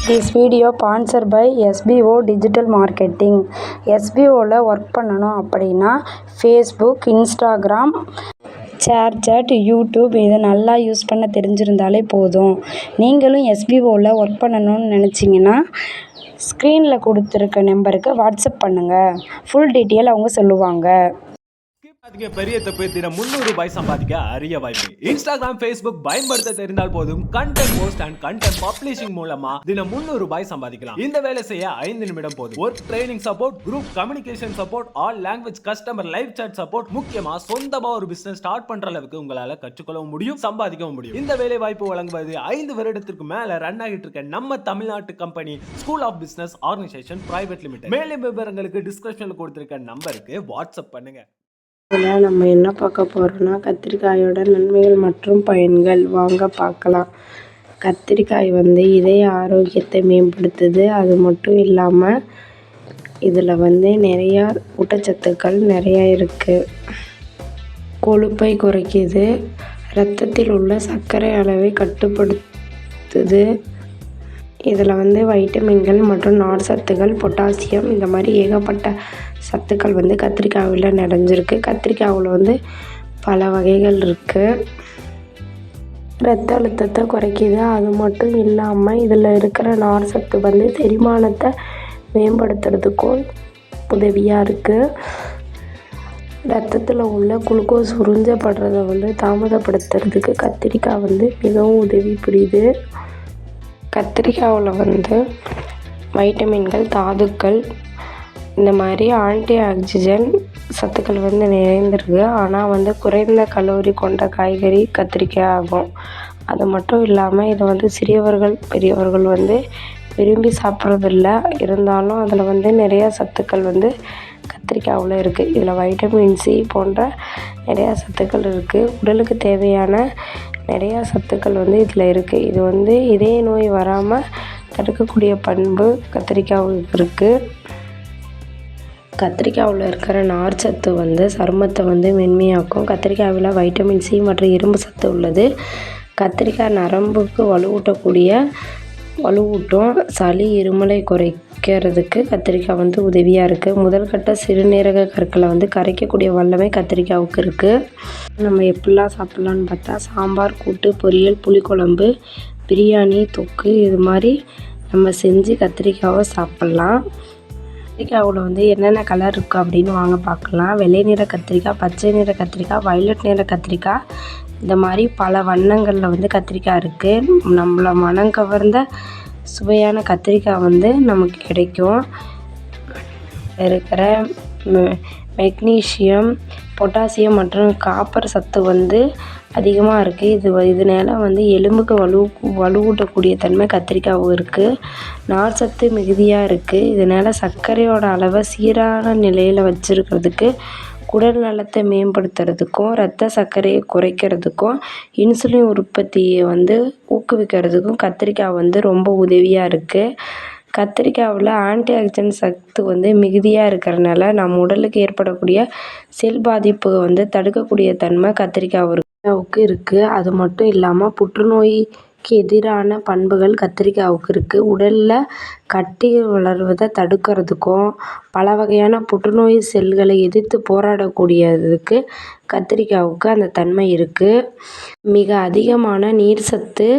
This video sponsor by SPO digital marketing. எஸ்பிஓவில் work பண்ணணும் அப்படின்னா ஃபேஸ்புக், இன்ஸ்டாகிராம், ஷேர்சாட், யூடியூப் இதை நல்லா யூஸ் பண்ண தெரிஞ்சிருந்தாலே போதும். நீங்களும் எஸ்பிஓவில் ஒர்க் பண்ணணும்னு நினச்சிங்கன்னா ஸ்க்ரீனில் கொடுத்துருக்க நம்பருக்கு வாட்ஸ்அப் பண்ணுங்கள். ஃபுல் டீட்டெயில் அவங்க சொல்லுவாங்க. பெரிய தப்பு. தினம் ₹300 சம்பாதிக்க அரிய வாய்ப்பு. இன்ஸ்டாகிராம், ஃபேஸ்புக் பயன்படுத்த தெரிந்தால் போதும் content post and content publishing மூலமா தினம் ₹300 சம்பாதிக்கலாம். இந்த வேலை செய்ய 5 நிமிடம் போதும். Work training support, group communication support, all language customer live chat support, முக்கியமா சொந்தமா ஒரு பிசினஸ் ஸ்டார்ட் பண்ற அளவுக்கு உங்களால கற்றுக்கொள்ளவும் முடியும், சம்பாதிக்கவும் முடியும். இந்த வேலை வாய்ப்பு வழங்குவது 5 வருடத்திற்கு மேல ரன் ஆகிட்டு இருக்க நம்ம தமிழ்நாட்டு company school of business organisation private limited. மேலும் விவரங்களுக்கு டிஸ்கிரிப்ஷன்ல கொடுத்திருக்க நம்பருக்கு வாட்ஸ்அப் பண்ணுங்க. இதில் நம்ம என்ன பார்க்க போகிறோம்னா கத்திரிக்காயோட நன்மைகள் மற்றும் பயன்கள். வாங்க பார்க்கலாம். கத்திரிக்காய் இதய ஆரோக்கியத்தை மேம்படுத்துது. அது மட்டும் இல்லாமல் இதில் நிறையா ஊட்டச்சத்துக்கள் நிறையா இருக்குது. கொழுப்பை குறைக்குது, இரத்தத்தில் உள்ள சர்க்கரை அளவை கட்டுப்படுத்துது. இதில் வைட்டமின்கள் மற்றும் நார்ச்சத்துக்கள், பொட்டாசியம் இந்த மாதிரி ஏகப்பட்ட சத்துக்கள் கத்திரிக்காயில் நிறைஞ்சிருக்கு. கத்திரிக்காயில் பல வகைகள் இருக்குது. இரத்த அழுத்தத்தை குறைக்குது. அது மட்டும் இல்லாமல் இதில் இருக்கிற நார்ச்சத்து செரிமானத்தை மேம்படுத்துறதுக்கும் உதவியாக இருக்குது. இரத்தத்தில் உள்ள குளுக்கோஸ் உறிஞ்சப்படுறதை தாமதப்படுத்துறதுக்கு கத்திரிக்காய் மிகவும் உதவி புரியுது. கத்திரிக்காயில் வைட்டமின்கள், தாதுக்கள் இந்த மாதிரி ஆன்டி ஆக்சிடென்ட் சத்துக்கள் நிறைந்திருக்கு. ஆனால் குறைந்த கலோரி கொண்ட காய்கறி கத்திரிக்காய் ஆகும். அது மட்டும் இல்லாமல் இதை சிறியவர்கள், பெரியவர்கள் விரும்பி சாப்பிட்றதில்ல. இருந்தாலும் அதில் நிறையா சத்துக்கள் கத்திரிக்காயில் இருக்குது. இதில் வைட்டமின் சி போன்ற நிறையா சத்துக்கள் இருக்குது. உடலுக்கு தேவையான நிறையா சத்துக்கள் இதில் இருக்குது. இது இதய நோய் வராமல் தடுக்கக்கூடிய பண்பு கத்திரிக்காவுக்கு இருக்குது. கத்திரிக்காயில் இருக்கிற நார்ச்சத்து சருமத்தை மென்மையாக்கும். கத்திரிக்காயில் வைட்டமின் சி மற்றும் இரும்பு சத்து உள்ளது. கத்திரிக்காய் நரம்புக்கு வலுவூட்டும். சளி, இருமலை குறைக்கிறதுக்கு கத்திரிக்காய் உதவியாக இருக்குது. முதல் கட்ட சிறுநீரக கற்களை கரைக்கக்கூடிய வல்லமை கத்திரிக்காவுக்கு இருக்குது. நம்ம எப்படிலாம் சாப்பிட்லான்னு பார்த்தா சாம்பார், கூட்டு, பொரியல், புளிக்குழம்பு, பிரியாணி, தொக்கு இது மாதிரி நம்ம செஞ்சு கத்திரிக்காவை சாப்பிட்லாம். கத்திரிக்காவில் என்னென்ன கலர் இருக்குது அப்படின்னு வாங்க பார்க்கலாம். வெள்ளை நிற கத்திரிக்காய், பச்சை நிற கத்திரிக்காய், வயலட் நிற கத்திரிக்காய் இந்த மாதிரி பல வண்ணங்களில் கத்திரிக்காய் இருக்குது. நம்மளை மனம் கவர்ந்த சுவையான கத்திரிக்காய் நமக்கு கிடைக்கும். இருக்கிற மெக்னீசியம், பொட்டாசியம் மற்றும் காப்பர் சத்து அதிகமாக இருக்குது. இதனால் எலும்புக்கு வலுவூட்டக்கூடிய தன்மை கத்திரிக்காவும் இருக்குது. நார்ச்சத்து மிகுதியாக இருக்குது. இதனால் சர்க்கரையோட அளவை சீரான நிலையில் வச்சுருக்கிறதுக்கு, குடல் நலத்தை மேம்படுத்துறதுக்கும், இரத்த சர்க்கரையை குறைக்கிறதுக்கும், இன்சுலின் உற்பத்தியை ஊக்குவிக்கிறதுக்கும் கத்திரிக்காய் ரொம்ப உதவியாக இருக்குது. கத்திரிக்காவில் ஆன்டி ஆக்சிடென்ட் சத்து மிகுதியாக இருக்கிறனால நம்ம உடலுக்கு ஏற்படக்கூடிய செல் பாதிப்பு தடுக்கக்கூடிய தன்மை கத்திரிக்காவுக்கு இருக்குது. அது மட்டும் இல்லாமல் புற்றுநோய்க்கு எதிரான பண்புகள் கத்திரிக்காவுக்கு இருக்குது. உடலில் கட்டி வளர்வதை தடுக்கிறதுக்கும், பல வகையான புற்றுநோய் செல்களை எதிர்த்து போராடக்கூடியதுக்கு கத்திரிக்காவுக்கு அந்த தன்மை இருக்குது. மிக அதிகமான நீர் சத்து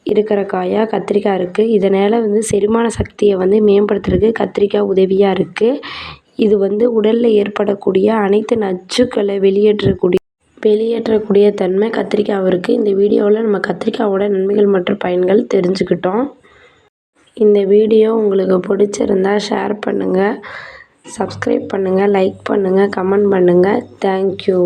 இருக்கிற காயாக கத்திரிக்காய் இருக்குது. இதனால் செரிமான சக்தியை மேம்படுத்துறதுக்கு கத்திரிக்காய் உதவியாக இருக்குது. இது உடலில் ஏற்படக்கூடிய அனைத்து நச்சுக்களை வெளியேற்றக்கூடிய தன்மை கத்திரிக்காய் இருக்குது. இந்த வீடியோவில் நம்ம கத்திரிக்காயோட நன்மைகள் மற்றும் பயன்கள் தெரிஞ்சுக்கிட்டோம். இந்த வீடியோ உங்களுக்கு பிடிச்சிருந்தா ஷேர் பண்ணுங்கள், சப்ஸ்கிரைப் பண்ணுங்கள், லைக் பண்ணுங்கள், கமெண்ட் பண்ணுங்கள். தேங்க்யூ.